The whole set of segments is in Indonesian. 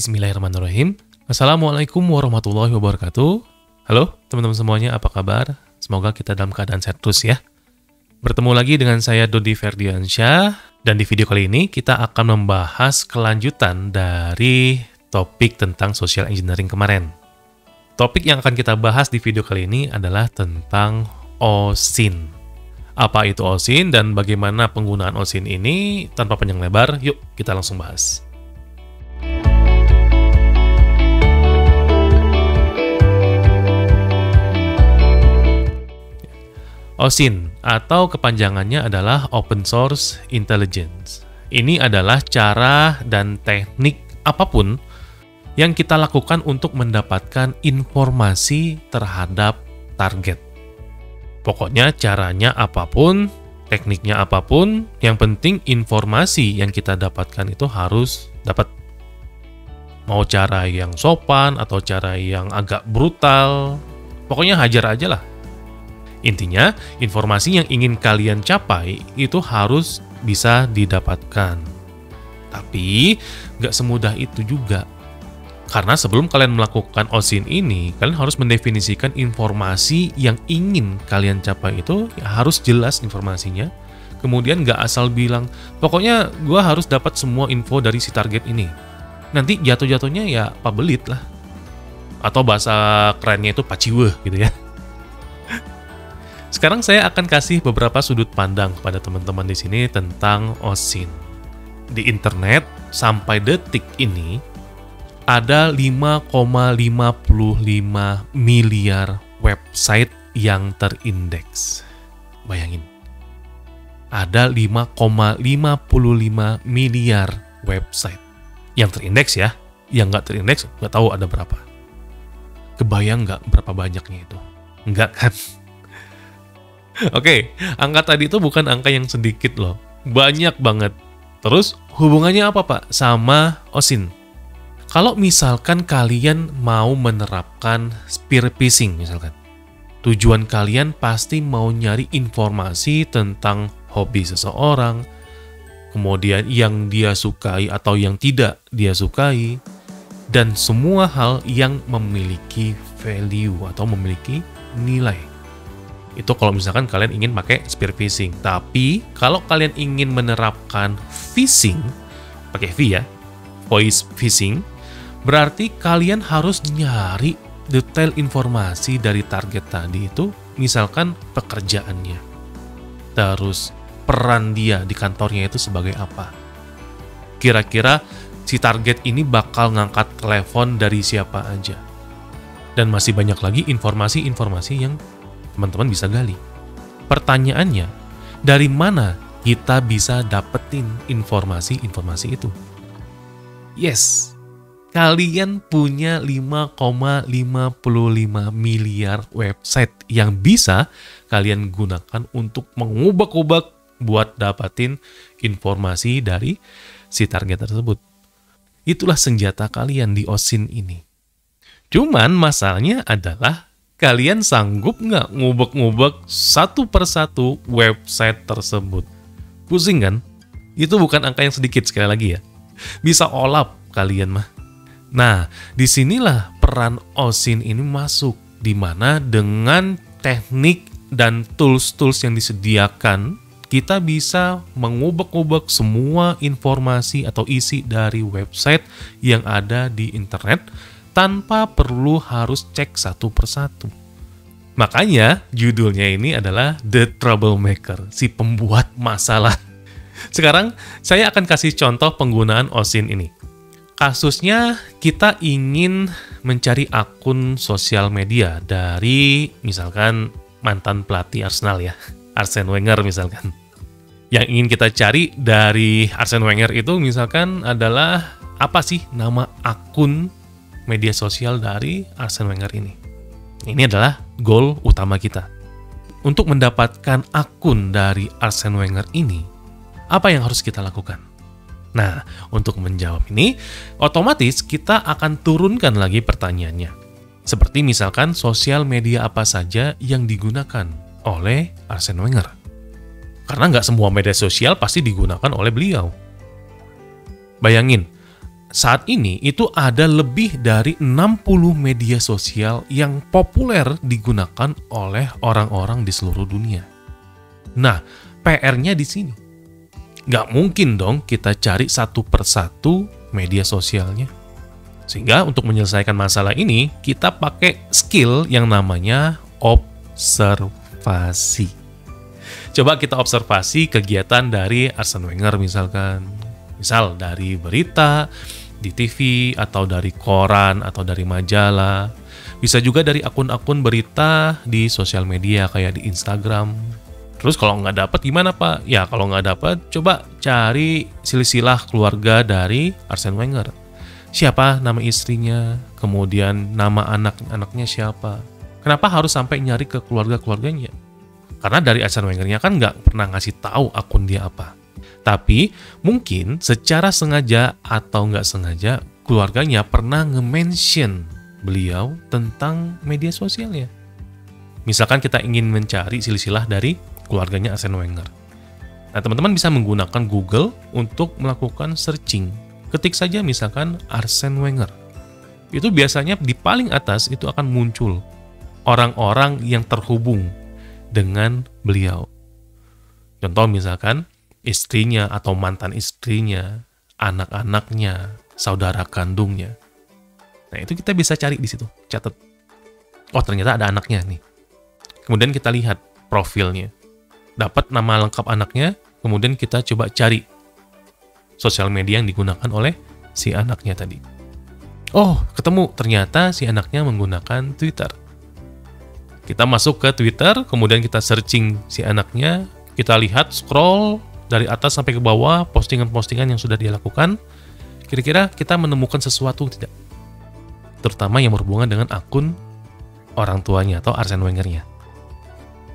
Bismillahirrahmanirrahim. Assalamualaikum warahmatullahi wabarakatuh. Halo teman-teman semuanya, apa kabar? Semoga kita dalam keadaan sehat terus ya. Bertemu lagi dengan saya Dodi Ferdiansyah, dan di video kali ini kita akan membahas kelanjutan dari topik tentang social engineering kemarin. Topik yang akan kita bahas di video kali ini adalah tentang OSINT. Apa itu OSINT dan bagaimana penggunaan OSINT ini? Tanpa panjang lebar, yuk kita langsung bahas. OSINT atau kepanjangannya adalah Open Source Intelligence. Ini adalah cara dan teknik apapun yang kita lakukan untuk mendapatkan informasi terhadap target. Pokoknya caranya apapun, tekniknya apapun, yang penting informasi yang kita dapatkan itu harus dapat. Mau cara yang sopan atau cara yang agak brutal, pokoknya hajar aja lah. Intinya, informasi yang ingin kalian capai itu harus bisa didapatkan. Tapi, nggak semudah itu juga. Karena sebelum kalian melakukan OSINT ini, kalian harus mendefinisikan informasi yang ingin kalian capai itu, ya harus jelas informasinya. Kemudian nggak asal bilang, pokoknya gue harus dapat semua info dari si target ini. Nanti jatuh-jatuhnya ya pabelit lah. Atau bahasa kerennya itu paciweh gitu ya. Sekarang saya akan kasih beberapa sudut pandang kepada teman-teman di sini tentang OSINT. Di internet sampai detik ini ada 5,55 miliar website yang terindeks. Bayangin. Ada 5,55 miliar website yang terindeks ya. Yang nggak terindeks nggak tahu ada berapa. Kebayang nggak berapa banyaknya itu? Nggak kan? Oke, angka tadi itu bukan angka yang sedikit loh. Banyak banget. Terus, hubungannya apa Pak sama OSINT? Kalau misalkan kalian mau menerapkan spear phishing misalkan. Tujuan kalian pasti mau nyari informasi tentang hobi seseorang, kemudian yang dia sukai atau yang tidak dia sukai, dan semua hal yang memiliki value atau memiliki nilai. Itu kalau misalkan kalian ingin pakai spear phishing. Tapi kalau kalian ingin menerapkan phishing, pakai V ya, voice phishing, berarti kalian harus nyari detail informasi dari target tadi itu, misalkan pekerjaannya, terus peran dia di kantornya itu sebagai apa. Kira-kira si target ini bakal ngangkat telepon dari siapa aja. Dan masih banyak lagi informasi-informasi yang teman-teman bisa gali. Pertanyaannya, dari mana kita bisa dapetin informasi-informasi itu? Yes, kalian punya 5,55 miliar website yang bisa kalian gunakan untuk mengubek-ubek buat dapetin informasi dari si target tersebut. Itulah senjata kalian di OSINT ini. Cuman masalahnya adalah kalian sanggup nggak ngubek-ngubek satu persatu website tersebut? Pusing kan? Itu bukan angka yang sedikit sekali lagi ya. Bisa olap kalian mah. Nah, disinilah peran OSINT ini masuk. Dimana dengan teknik dan tools-tools yang disediakan, kita bisa mengubek-ubek semua informasi atau isi dari website yang ada di internet tanpa perlu harus cek satu persatu. Makanya judulnya ini adalah The Troublemaker, si pembuat masalah. Sekarang saya akan kasih contoh penggunaan OSINT ini. Kasusnya kita ingin mencari akun sosial media dari misalkan mantan pelatih Arsenal ya, Arsene Wenger misalkan. Yang ingin kita cari dari Arsene Wenger itu misalkan adalah apa sih nama akun media sosial dari Arsene Wenger ini. Ini adalah goal utama kita. Untuk mendapatkan akun dari Arsene Wenger ini, apa yang harus kita lakukan? Nah, untuk menjawab ini, otomatis kita akan turunkan lagi pertanyaannya. Seperti misalkan sosial media apa saja yang digunakan oleh Arsene Wenger. Karena nggak semua media sosial pasti digunakan oleh beliau. Bayangin, saat ini itu ada lebih dari 60 media sosial yang populer digunakan oleh orang-orang di seluruh dunia. Nah, PR-nya di sini. Nggak mungkin dong kita cari satu persatu media sosialnya. Sehingga untuk menyelesaikan masalah ini, kita pakai skill yang namanya observasi. Coba kita observasi kegiatan dari Arsene Wenger misalkan. Misal dari berita, di TV, atau dari koran, atau dari majalah. Bisa juga dari akun-akun berita di sosial media kayak di Instagram. Terus kalau nggak dapat gimana Pak? Ya kalau nggak dapat, coba cari silsilah keluarga dari Arsene Wenger. Siapa nama istrinya, kemudian nama anak-anaknya siapa. Kenapa harus sampai nyari ke keluarga-keluarganya? Karena dari Arsene Wenger-nya kan nggak pernah ngasih tahu akun dia apa. Tapi mungkin secara sengaja atau nggak sengaja, keluarganya pernah nge-mention beliau tentang media sosialnya. Misalkan kita ingin mencari silsilah dari keluarganya Arsene Wenger. Nah, teman-teman bisa menggunakan Google untuk melakukan searching. Ketik saja misalkan Arsene Wenger. Itu biasanya di paling atas itu akan muncul orang-orang yang terhubung dengan beliau. Contoh misalkan istrinya atau mantan istrinya, anak-anaknya, saudara kandungnya. Nah, itu kita bisa cari di situ, catat. Oh, ternyata ada anaknya nih. Kemudian kita lihat profilnya. Dapat nama lengkap anaknya, kemudian kita coba cari sosial media yang digunakan oleh si anaknya tadi. Oh, ketemu. Ternyata si anaknya menggunakan Twitter. Kita masuk ke Twitter, kemudian kita searching si anaknya, kita lihat, scroll dari atas sampai ke bawah, postingan-postingan yang sudah dia lakukan. Kira-kira kita menemukan sesuatu tidak? Terutama yang berhubungan dengan akun orang tuanya atau Arsene Wenger-nya.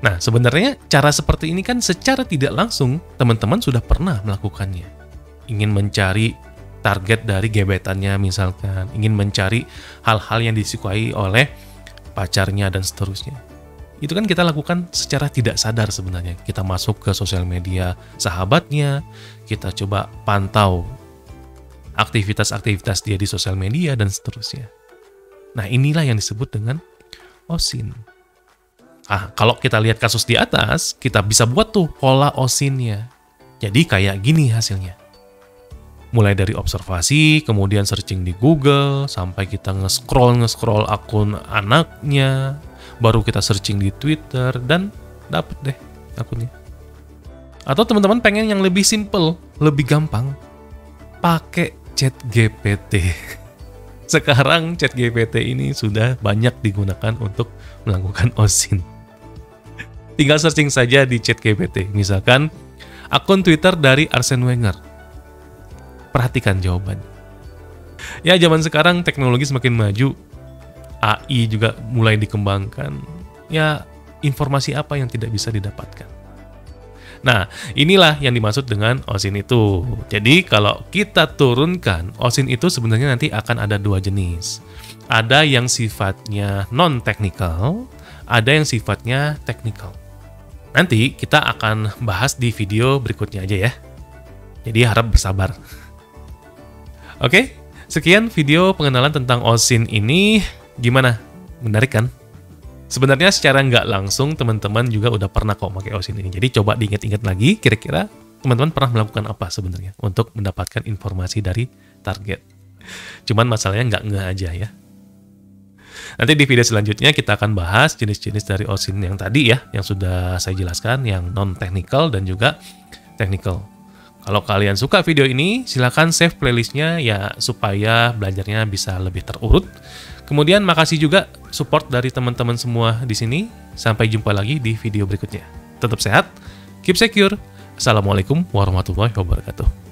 Nah, sebenarnya cara seperti ini kan secara tidak langsung teman-teman sudah pernah melakukannya. Ingin mencari target dari gebetannya misalkan, ingin mencari hal-hal yang disukai oleh pacarnya dan seterusnya. Itu kan kita lakukan secara tidak sadar sebenarnya. Kita masuk ke sosial media sahabatnya, kita coba pantau aktivitas-aktivitas dia di sosial media dan seterusnya. Nah, inilah yang disebut dengan OSIN. Kalau kita lihat kasus di atas, kita bisa buat tuh pola OSIN-nya. Jadi kayak gini hasilnya. Mulai dari observasi, kemudian searching di Google, sampai kita nge-scroll akun anaknya, baru kita searching di Twitter, dan dapet deh akunnya. Atau teman-teman pengen yang lebih simple, lebih gampang, pakai ChatGPT. Sekarang ChatGPT ini sudah banyak digunakan untuk melakukan OSIN. Tinggal searching saja di ChatGPT, misalkan akun Twitter dari Arsene Wenger. Perhatikan jawaban. Ya, zaman sekarang teknologi semakin maju, AI juga mulai dikembangkan. Ya, informasi apa yang tidak bisa didapatkan? Nah, inilah yang dimaksud dengan OSIN itu. Jadi, kalau kita turunkan, OSIN itu sebenarnya nanti akan ada dua jenis. Ada yang sifatnya non-technical, ada yang sifatnya technical. Nanti kita akan bahas di video berikutnya aja ya. Jadi harap bersabar. Oke, sekian video pengenalan tentang OSIN ini. Gimana? Menarik kan? Sebenarnya secara nggak langsung teman-teman juga udah pernah kok pakai OSIN ini. Jadi coba diingat-ingat lagi, kira-kira teman-teman pernah melakukan apa sebenarnya untuk mendapatkan informasi dari target. Cuman masalahnya nggak ngeh aja ya. Nanti di video selanjutnya kita akan bahas jenis-jenis dari OSIN yang tadi ya, yang sudah saya jelaskan, yang non-technical dan juga technical. Kalau kalian suka video ini, silakan save playlistnya ya supaya belajarnya bisa lebih terurut. Kemudian makasih juga support dari teman-teman semua di sini. Sampai jumpa lagi di video berikutnya. Tetap sehat, keep secure. Assalamualaikum warahmatullahi wabarakatuh.